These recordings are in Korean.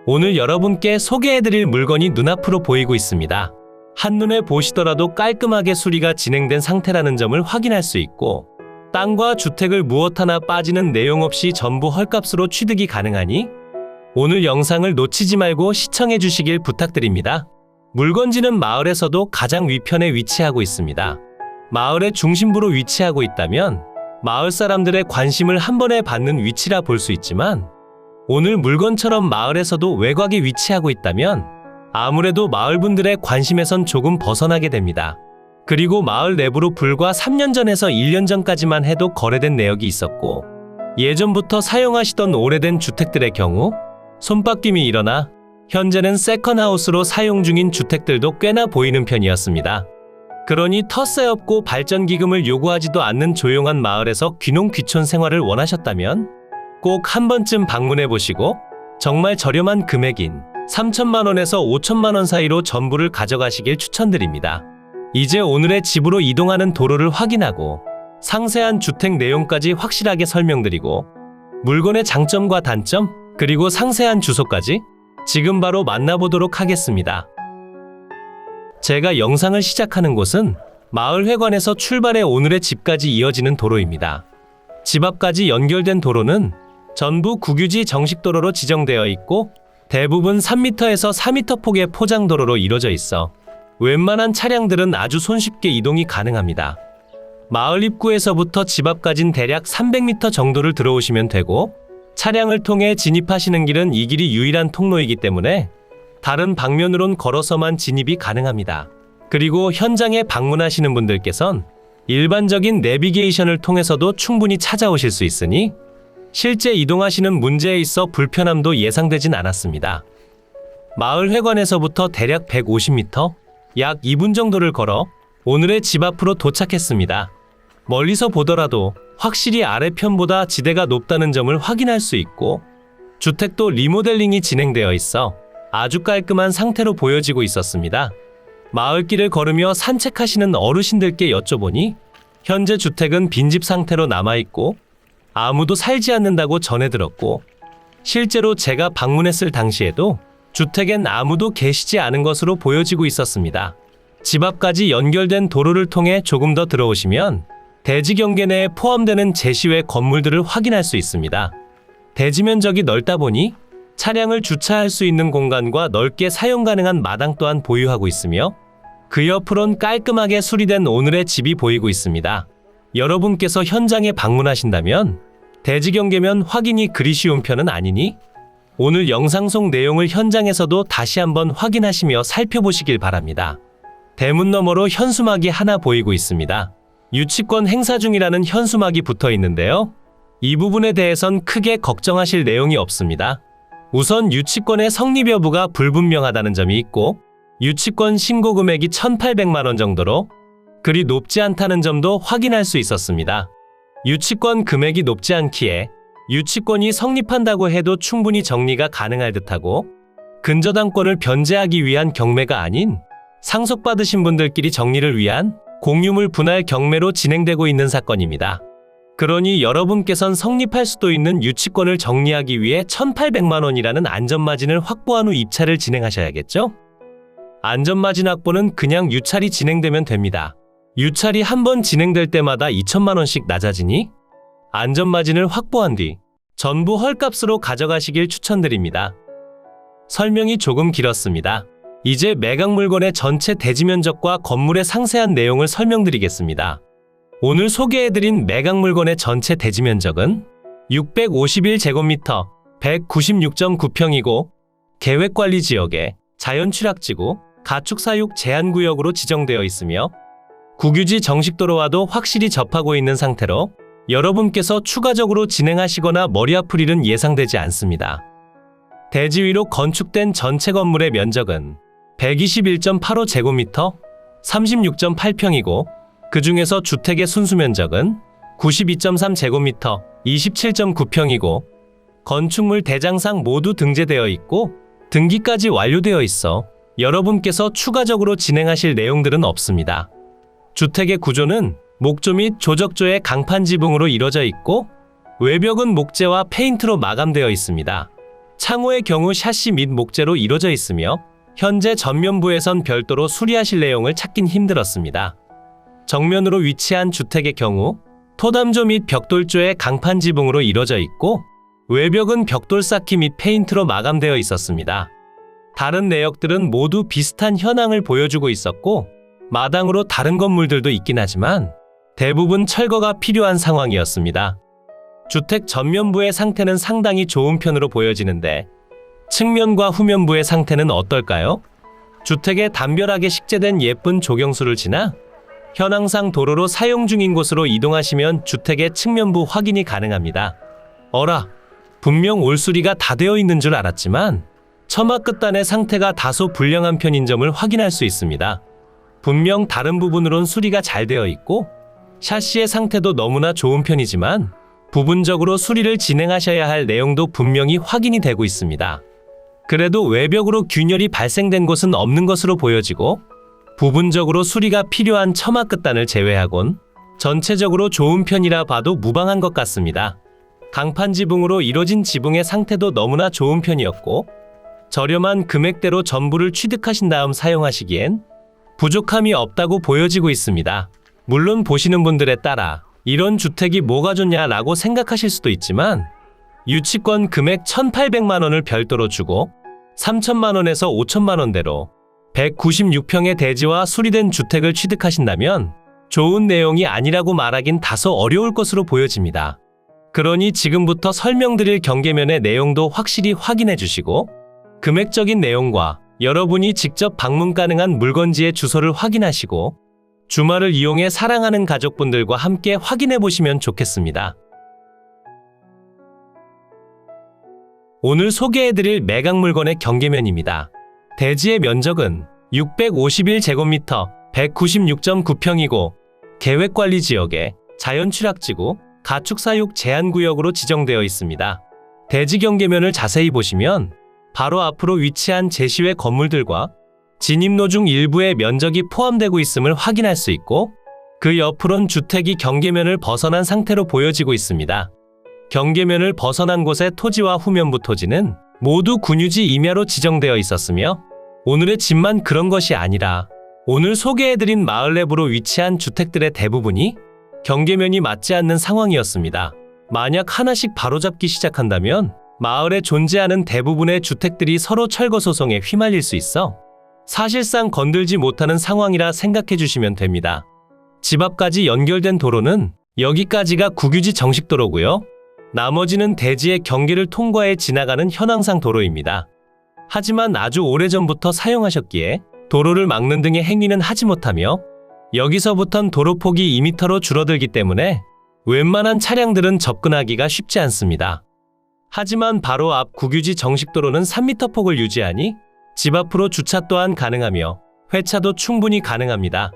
오늘 여러분께 소개해드릴 물건이 눈앞으로 보이고 있습니다. 한눈에 보시더라도 깔끔하게 수리가 진행된 상태라는 점을 확인할 수 있고, 땅과 주택을 무엇 하나 빠지는 내용 없이 전부 헐값으로 취득이 가능하니 오늘 영상을 놓치지 말고 시청해 주시길 부탁드립니다. 물건지는 마을에서도 가장 위편에 위치하고 있습니다. 마을의 중심부로 위치하고 있다면 마을 사람들의 관심을 한 번에 받는 위치라 볼 수 있지만, 오늘 물건처럼 마을에서도 외곽에 위치하고 있다면 아무래도 마을분들의 관심에선 조금 벗어나게 됩니다. 그리고 마을 내부로 불과 3년 전에서 1년 전까지만 해도 거래된 내역이 있었고, 예전부터 사용하시던 오래된 주택들의 경우 손바뀜이 일어나 현재는 세컨하우스로 사용 중인 주택들도 꽤나 보이는 편이었습니다. 그러니 텃세 없고 발전기금을 요구하지도 않는 조용한 마을에서 귀농귀촌 생활을 원하셨다면 꼭 한 번쯤 방문해 보시고 정말 저렴한 금액인 3천만 원에서 5천만 원 사이로 전부를 가져가시길 추천드립니다. 이제 오늘의 집으로 이동하는 도로를 확인하고 상세한 주택 내용까지 확실하게 설명드리고 물건의 장점과 단점, 그리고 상세한 주소까지 지금 바로 만나보도록 하겠습니다. 제가 영상을 시작하는 곳은 마을회관에서 출발해 오늘의 집까지 이어지는 도로입니다. 집 앞까지 연결된 도로는 전부 국유지 정식도로로 지정되어 있고, 대부분 3m에서 4m 폭의 포장도로로 이루어져 있어 웬만한 차량들은 아주 손쉽게 이동이 가능합니다. 마을 입구에서부터 집 앞까진 대략 300m 정도를 들어오시면 되고, 차량을 통해 진입하시는 길은 이 길이 유일한 통로이기 때문에 다른 방면으론 걸어서만 진입이 가능합니다. 그리고 현장에 방문하시는 분들께선 일반적인 내비게이션을 통해서도 충분히 찾아오실 수 있으니 실제 이동하시는 문제에 있어 불편함도 예상되진 않았습니다. 마을 회관에서부터 대략 150m, 약 2분 정도를 걸어 오늘의 집 앞으로 도착했습니다. 멀리서 보더라도 확실히 아래편보다 지대가 높다는 점을 확인할 수 있고, 주택도 리모델링이 진행되어 있어 아주 깔끔한 상태로 보여지고 있었습니다. 마을길을 걸으며 산책하시는 어르신들께 여쭤보니 현재 주택은 빈집 상태로 남아있고 아무도 살지 않는다고 전해 들었고, 실제로 제가 방문했을 당시에도 주택엔 아무도 계시지 않은 것으로 보여지고 있었습니다. 집 앞까지 연결된 도로를 통해 조금 더 들어오시면 대지 경계 내에 포함되는 제시외 건물들을 확인할 수 있습니다. 대지 면적이 넓다 보니 차량을 주차할 수 있는 공간과 넓게 사용 가능한 마당 또한 보유하고 있으며, 그 옆으론 깔끔하게 수리된 오늘의 집이 보이고 있습니다. 여러분께서 현장에 방문하신다면 대지 경계면 확인이 그리 쉬운 편은 아니니 오늘 영상 속 내용을 현장에서도 다시 한번 확인하시며 살펴보시길 바랍니다. 대문 너머로 현수막이 하나 보이고 있습니다. 유치권 행사 중이라는 현수막이 붙어 있는데요. 이 부분에 대해선 크게 걱정하실 내용이 없습니다. 우선 유치권의 성립 여부가 불분명하다는 점이 있고, 유치권 신고 금액이 1,800만 원 정도로 그리 높지 않다는 점도 확인할 수 있었습니다. 유치권 금액이 높지 않기에 유치권이 성립한다고 해도 충분히 정리가 가능할 듯하고, 근저당권을 변제하기 위한 경매가 아닌 상속받으신 분들끼리 정리를 위한 공유물 분할 경매로 진행되고 있는 사건입니다. 그러니 여러분께선 성립할 수도 있는 유치권을 정리하기 위해 1,800만 원이라는 안전마진을 확보한 후 입찰을 진행하셔야겠죠? 안전마진 확보는 그냥 유찰이 진행되면 됩니다. 유찰이 한 번 진행될 때마다 2천만 원씩 낮아지니 안전마진을 확보한 뒤 전부 헐값으로 가져가시길 추천드립니다. 설명이 조금 길었습니다. 이제 매각 물건의 전체 대지 면적과 건물의 상세한 내용을 설명드리겠습니다. 오늘 소개해드린 매각 물건의 전체 대지 면적은 651제곱미터 196.9평이고 계획관리지역에 자연취락지구, 가축사육 제한구역으로 지정되어 있으며 국유지 정식도로와도 확실히 접하고 있는 상태로 여러분께서 추가적으로 진행하시거나 머리 아플 일은 예상되지 않습니다. 대지 위로 건축된 전체 건물의 면적은 121.85제곱미터 36.8평이고, 그 중에서 주택의 순수면적은 92.3제곱미터 27.9평이고, 건축물 대장상 모두 등재되어 있고 등기까지 완료되어 있어 여러분께서 추가적으로 진행하실 내용들은 없습니다. 주택의 구조는 목조 및 조적조의 강판 지붕으로 이루어져 있고, 외벽은 목재와 페인트로 마감되어 있습니다. 창호의 경우 샤시 및 목재로 이루어져 있으며 현재 전면부에선 별도로 수리하실 내용을 찾긴 힘들었습니다. 정면으로 위치한 주택의 경우 토담조 및 벽돌조의 강판 지붕으로 이루어져 있고 외벽은 벽돌 쌓기 및 페인트로 마감되어 있었습니다. 다른 내역들은 모두 비슷한 현황을 보여주고 있었고 마당으로 다른 건물들도 있긴 하지만 대부분 철거가 필요한 상황이었습니다. 주택 전면부의 상태는 상당히 좋은 편으로 보여지는데 측면과 후면부의 상태는 어떨까요? 주택에 담벼락에 식재된 예쁜 조경수를 지나 현황상 도로로 사용 중인 곳으로 이동하시면 주택의 측면부 확인이 가능합니다. 어라, 분명 올수리가 다 되어 있는 줄 알았지만 처마 끝단의 상태가 다소 불량한 편인 점을 확인할 수 있습니다. 분명 다른 부분으론 수리가 잘 되어 있고 샤시의 상태도 너무나 좋은 편이지만 부분적으로 수리를 진행하셔야 할 내용도 분명히 확인이 되고 있습니다. 그래도 외벽으로 균열이 발생된 곳은 없는 것으로 보여지고 부분적으로 수리가 필요한 처마 끝단을 제외하곤 전체적으로 좋은 편이라 봐도 무방한 것 같습니다. 강판 지붕으로 이뤄진 지붕의 상태도 너무나 좋은 편이었고 저렴한 금액대로 전부를 취득하신 다음 사용하시기엔 부족함이 없다고 보여지고 있습니다. 물론 보시는 분들에 따라 이런 주택이 뭐가 좋냐라고 생각하실 수도 있지만 유치권 금액 1,800만 원을 별도로 주고 3천만 원에서 5천만 원대로 196평의 대지와 수리된 주택을 취득하신다면 좋은 내용이 아니라고 말하긴 다소 어려울 것으로 보여집니다. 그러니 지금부터 설명드릴 경계면의 내용도 확실히 확인해 주시고 금액적인 내용과 여러분이 직접 방문 가능한 물건지의 주소를 확인하시고 주말을 이용해 사랑하는 가족분들과 함께 확인해 보시면 좋겠습니다. 오늘 소개해드릴 매각 물건의 경계면입니다. 대지의 면적은 651제곱미터 196.9평이고 계획관리지역에 자연취락지구, 가축사육 제한구역으로 지정되어 있습니다. 대지 경계면을 자세히 보시면 바로 앞으로 위치한 제시외 건물들과 진입로 중 일부의 면적이 포함되고 있음을 확인할 수 있고 그 옆으론 주택이 경계면을 벗어난 상태로 보여지고 있습니다. 경계면을 벗어난 곳의 토지와 후면부 토지는 모두 군유지 임야로 지정되어 있었으며 오늘의 집만 그런 것이 아니라 오늘 소개해드린 마을 내부로 위치한 주택들의 대부분이 경계면이 맞지 않는 상황이었습니다. 만약 하나씩 바로잡기 시작한다면 마을에 존재하는 대부분의 주택들이 서로 철거 소송에 휘말릴 수 있어 사실상 건들지 못하는 상황이라 생각해 주시면 됩니다. 집 앞까지 연결된 도로는 여기까지가 국유지 정식도로고요. 나머지는 대지의 경계를 통과해 지나가는 현황상 도로입니다. 하지만 아주 오래전부터 사용하셨기에 도로를 막는 등의 행위는 하지 못하며 여기서부턴 도로폭이 2m로 줄어들기 때문에 웬만한 차량들은 접근하기가 쉽지 않습니다. 하지만 바로 앞 국유지 정식도로는 3m 폭을 유지하니 집 앞으로 주차 또한 가능하며 회차도 충분히 가능합니다.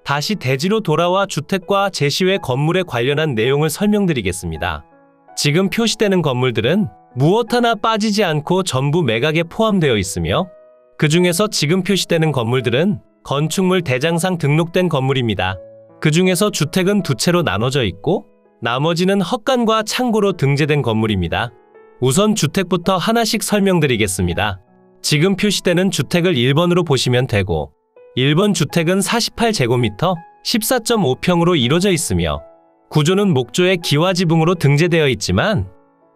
다시 대지로 돌아와 주택과 제시외 건물에 관련한 내용을 설명드리겠습니다. 지금 표시되는 건물들은 무엇 하나 빠지지 않고 전부 매각에 포함되어 있으며 그 중에서 지금 표시되는 건물들은 건축물 대장상 등록된 건물입니다. 그 중에서 주택은 두 채로 나눠져 있고 나머지는 헛간과 창고로 등재된 건물입니다. 우선 주택부터 하나씩 설명드리겠습니다. 지금 표시되는 주택을 1번으로 보시면 되고 1번 주택은 48제곱미터 14.5평으로 이루어져 있으며 구조는 목조의 기와지붕으로 등재되어 있지만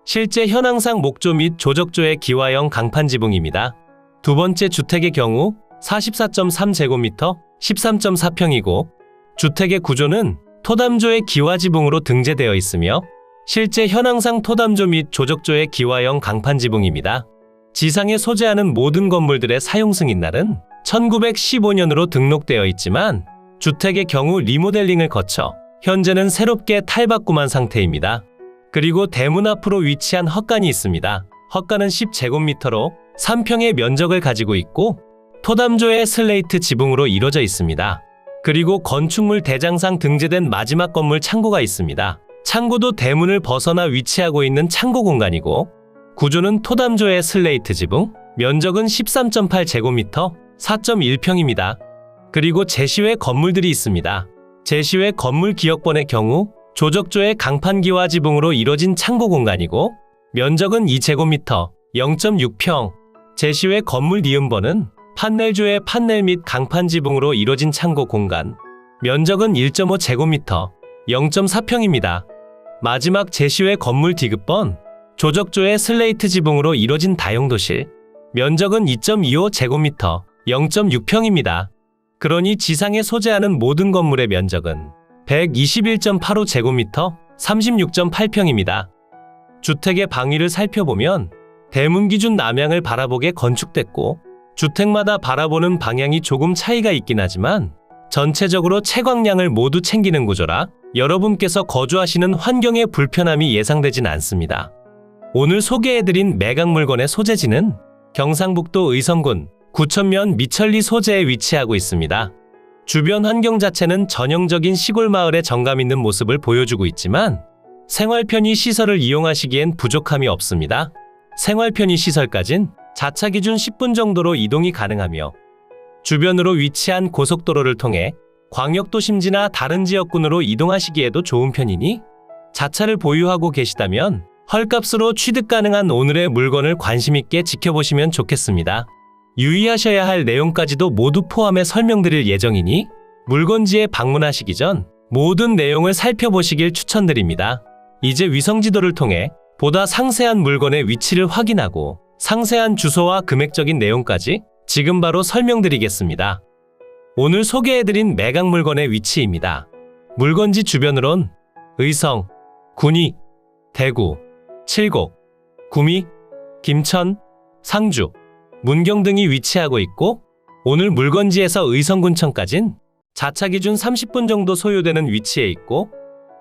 실제 현황상 목조 및 조적조의 기와형 강판 지붕입니다. 두 번째 주택의 경우 44.3제곱미터 13.4평이고 주택의 구조는 토담조의 기와지붕으로 등재되어 있으며 실제 현황상 토담조 및 조적조의 기와형 강판 지붕입니다. 지상에 소재하는 모든 건물들의 사용 승인날은 1915년으로 등록되어 있지만 주택의 경우 리모델링을 거쳐 현재는 새롭게 탈바꿈한 상태입니다. 그리고 대문 앞으로 위치한 헛간이 있습니다. 헛간은 10제곱미터로 3평의 면적을 가지고 있고 토담조의 슬레이트 지붕으로 이루어져 있습니다. 그리고 건축물 대장상 등재된 마지막 건물 창고가 있습니다. 창고도 대문을 벗어나 위치하고 있는 창고 공간이고 구조는 토담조의 슬레이트 지붕, 면적은 13.8제곱미터 4.1평입니다. 그리고 제시외 건물들이 있습니다. 제시외 건물 기역번의 경우 조적조의 강판 기와 지붕으로 이뤄진 창고 공간이고 면적은 2제곱미터 0.6평. 제시외 건물 니은번은 판넬조의 판넬 및 강판 지붕으로 이뤄진 창고 공간. 면적은 1.5제곱미터, 0.4평입니다. 마지막 제시외 건물 디귿번, 조적조의 슬레이트 지붕으로 이뤄진 다용도실. 면적은 2.25제곱미터, 0.6평입니다. 그러니 지상에 소재하는 모든 건물의 면적은 121.85제곱미터, 36.8평입니다. 주택의 방위를 살펴보면 대문 기준 남향을 바라보게 건축됐고 주택마다 바라보는 방향이 조금 차이가 있긴 하지만 전체적으로 채광량을 모두 챙기는 구조라 여러분께서 거주하시는 환경에 불편함이 예상되진 않습니다. 오늘 소개해드린 매각 물건의 소재지는 경상북도 의성군 구천면 미천리 소재에 위치하고 있습니다. 주변 환경 자체는 전형적인 시골 마을의 정감 있는 모습을 보여주고 있지만 생활 편의 시설을 이용하시기엔 부족함이 없습니다. 생활 편의 시설까진 자차 기준 10분 정도로 이동이 가능하며 주변으로 위치한 고속도로를 통해 광역도심지나 다른 지역군으로 이동하시기에도 좋은 편이니 자차를 보유하고 계시다면 헐값으로 취득 가능한 오늘의 물건을 관심있게 지켜보시면 좋겠습니다. 유의하셔야 할 내용까지도 모두 포함해 설명드릴 예정이니 물건지에 방문하시기 전 모든 내용을 살펴보시길 추천드립니다. 이제 위성지도를 통해 보다 상세한 물건의 위치를 확인하고 상세한 주소와 금액적인 내용까지 지금 바로 설명드리겠습니다. 오늘 소개해드린 매각 물건의 위치입니다. 물건지 주변으론 의성, 군위, 대구, 칠곡, 구미, 김천, 상주, 문경 등이 위치하고 있고 오늘 물건지에서 의성군청까진 자차 기준 30분 정도 소요되는 위치에 있고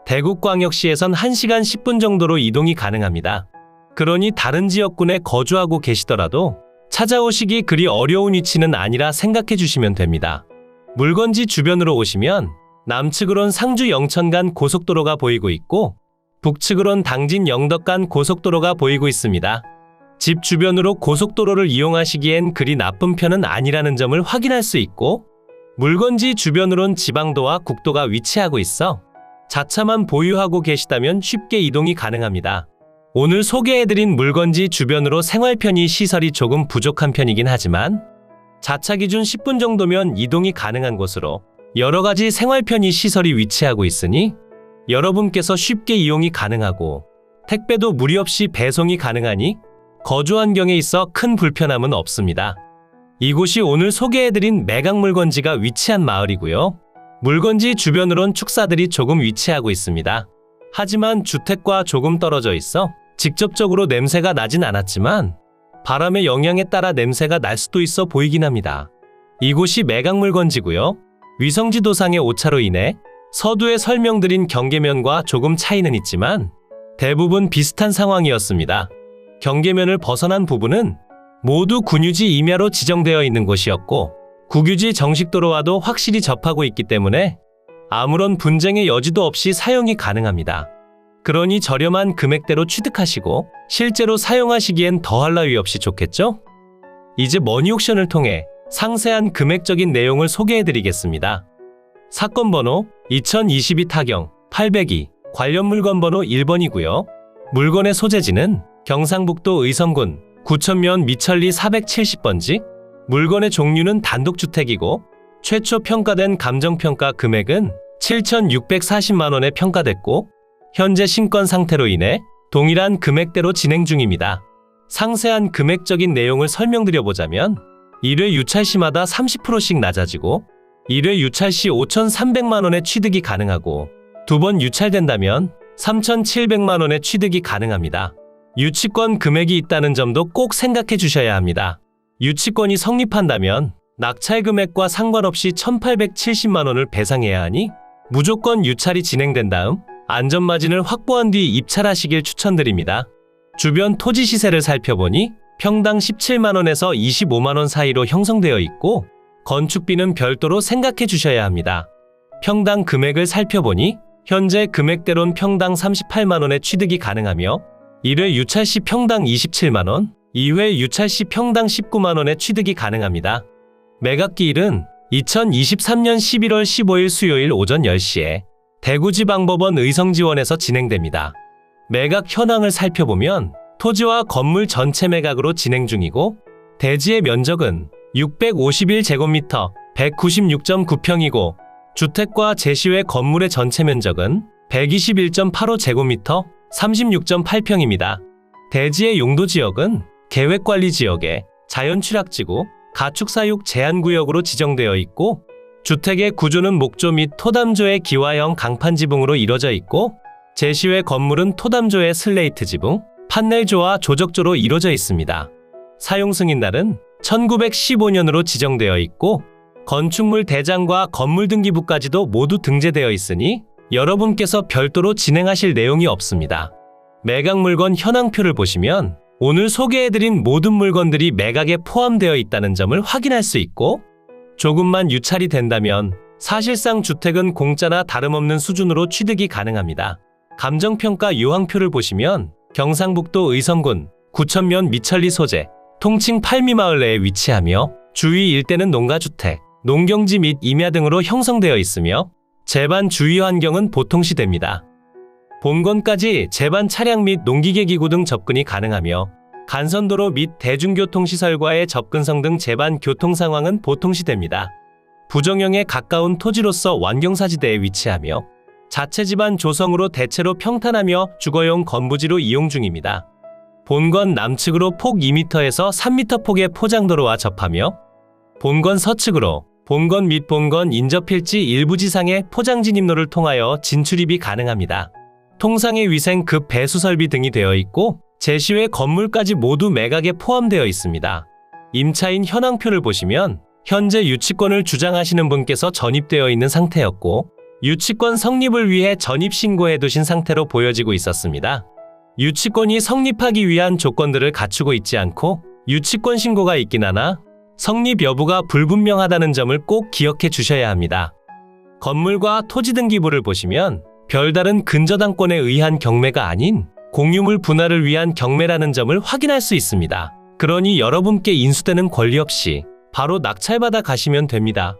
대구광역시에선 1시간 10분 정도로 이동이 가능합니다. 그러니 다른 지역군에 거주하고 계시더라도 찾아오시기 그리 어려운 위치는 아니라 생각해 주시면 됩니다. 물건지 주변으로 오시면 남측으론 상주 영천 간 고속도로가 보이고 있고 북측으론 당진 영덕 간 고속도로가 보이고 있습니다. 집 주변으로 고속도로를 이용하시기엔 그리 나쁜 편은 아니라는 점을 확인할 수 있고 물건지 주변으론 지방도와 국도가 위치하고 있어 자차만 보유하고 계시다면 쉽게 이동이 가능합니다. 오늘 소개해드린 물건지 주변으로 생활 편의 시설이 조금 부족한 편이긴 하지만 자차 기준 10분 정도면 이동이 가능한 곳으로 여러가지 생활 편의 시설이 위치하고 있으니 여러분께서 쉽게 이용이 가능하고 택배도 무리 없이 배송이 가능하니 거주 환경에 있어 큰 불편함은 없습니다. 이곳이 오늘 소개해드린 매각 물건지가 위치한 마을이고요. 물건지 주변으론 축사들이 조금 위치하고 있습니다. 하지만 주택과 조금 떨어져 있어 직접적으로 냄새가 나진 않았지만 바람의 영향에 따라 냄새가 날 수도 있어 보이긴 합니다. 이곳이 매각 물건지고요. 위성지도상의 오차로 인해 서두에 설명드린 경계면과 조금 차이는 있지만 대부분 비슷한 상황이었습니다. 경계면을 벗어난 부분은 모두 군유지 임야로 지정되어 있는 곳이었고 국유지 정식도로와도 확실히 접하고 있기 때문에 아무런 분쟁의 여지도 없이 사용이 가능합니다. 그러니 저렴한 금액대로 취득하시고 실제로 사용하시기엔 더할 나위 없이 좋겠죠? 이제 머니옥션을 통해 상세한 금액적인 내용을 소개해드리겠습니다. 사건 번호 2022 타경 802 관련 물건 번호 1번이고요. 물건의 소재지는 경상북도 의성군 구천면 미천리 470번지. 물건의 종류는 단독주택이고 최초 평가된 감정평가 금액은 7,640만원에 평가됐고 현재 신권 상태로 인해 동일한 금액대로 진행 중입니다. 상세한 금액적인 내용을 설명드려보자면 1회 유찰 시마다 30%씩 낮아지고 1회 유찰 시 5,300만원의 취득이 가능하고 2번 유찰된다면 3,700만원의 취득이 가능합니다. 유치권 금액이 있다는 점도 꼭 생각해 주셔야 합니다. 유치권이 성립한다면 낙찰 금액과 상관없이 1,870만원을 배상해야 하니 무조건 유찰이 진행된 다음 안전마진을 확보한 뒤 입찰하시길 추천드립니다. 주변 토지 시세를 살펴보니 평당 17만원에서 25만원 사이로 형성되어 있고 건축비는 별도로 생각해 주셔야 합니다. 평당 금액을 살펴보니 현재 금액대론 평당 38만원의 취득이 가능하며 1회 유찰 시 평당 27만원, 2회 유찰 시 평당 19만원의 취득이 가능합니다. 매각기일은 2023년 11월 15일 수요일 오전 10시에 대구지방법원 의성지원에서 진행됩니다. 매각 현황을 살펴보면 토지와 건물 전체 매각으로 진행 중이고 대지의 면적은 651제곱미터 196.9평이고 주택과 제시외 건물의 전체 면적은 121.85제곱미터 36.8평입니다. 대지의 용도지역은 계획관리지역에 자연취락지구, 가축사육 제한구역으로 지정되어 있고 주택의 구조는 목조 및 토담조의 기와형 강판 지붕으로 이루어져 있고 제시외 건물은 토담조의 슬레이트 지붕, 판넬조와 조적조로 이루어져 있습니다. 사용 승인날은 1915년으로 지정되어 있고 건축물 대장과 건물 등기부까지도 모두 등재되어 있으니 여러분께서 별도로 진행하실 내용이 없습니다. 매각 물건 현황표를 보시면 오늘 소개해드린 모든 물건들이 매각에 포함되어 있다는 점을 확인할 수 있고 조금만 유찰이 된다면 사실상 주택은 공짜나 다름없는 수준으로 취득이 가능합니다. 감정평가 요항표를 보시면 경상북도 의성군 구천면 미천리 소재 통칭 팔미마을 내에 위치하며 주위 일대는 농가주택, 농경지 및 임야 등으로 형성되어 있으며 제반 주위 환경은 보통시대입니다. 본건까지 제반 차량 및 농기계 기구 등 접근이 가능하며 간선도로 및 대중교통시설과의 접근성 등 제반 교통 상황은 보통시대입니다. 부정형에 가까운 토지로서 완경사지대에 위치하며 자체 집안 조성으로 대체로 평탄하며 주거용 건부지로 이용 중입니다. 본건 남측으로 폭 2m에서 3m 폭의 포장도로와 접하며 본건 서측으로 본건 및 본건 인접필지 일부 지상의 포장 진입로를 통하여 진출입이 가능합니다. 통상의 위생 급 배수 설비 등이 되어 있고 제시외 건물까지 모두 매각에 포함되어 있습니다. 임차인 현황표를 보시면 현재 유치권을 주장하시는 분께서 전입되어 있는 상태였고 유치권 성립을 위해 전입 신고해 두신 상태로 보여지고 있었습니다. 유치권이 성립하기 위한 조건들을 갖추고 있지 않고 유치권 신고가 있긴 하나 성립 여부가 불분명하다는 점을 꼭 기억해 주셔야 합니다. 건물과 토지 등기부를 보시면 별다른 근저당권에 의한 경매가 아닌 공유물 분할을 위한 경매라는 점을 확인할 수 있습니다. 그러니 여러분께 인수되는 권리 없이 바로 낙찰받아 가시면 됩니다.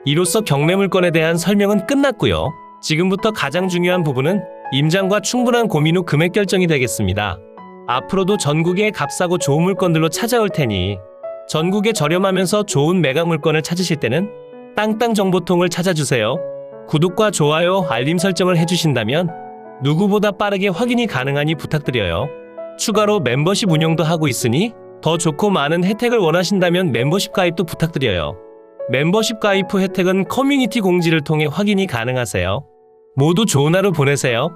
이로써 경매 물건에 대한 설명은 끝났고요. 지금부터 가장 중요한 부분은 임장과 충분한 고민 후 금액 결정이 되겠습니다. 앞으로도 전국에 값싸고 좋은 물건들로 찾아올 테니 전국에 저렴하면서 좋은 매각 물건을 찾으실 때는 땅땅정보통을 찾아주세요. 구독과 좋아요, 알림 설정을 해주신다면 누구보다 빠르게 확인이 가능하니 부탁드려요. 추가로 멤버십 운영도 하고 있으니 더 좋고 많은 혜택을 원하신다면 멤버십 가입도 부탁드려요. 멤버십 가입 후 혜택은 커뮤니티 공지를 통해 확인이 가능하세요. 모두 좋은 하루 보내세요.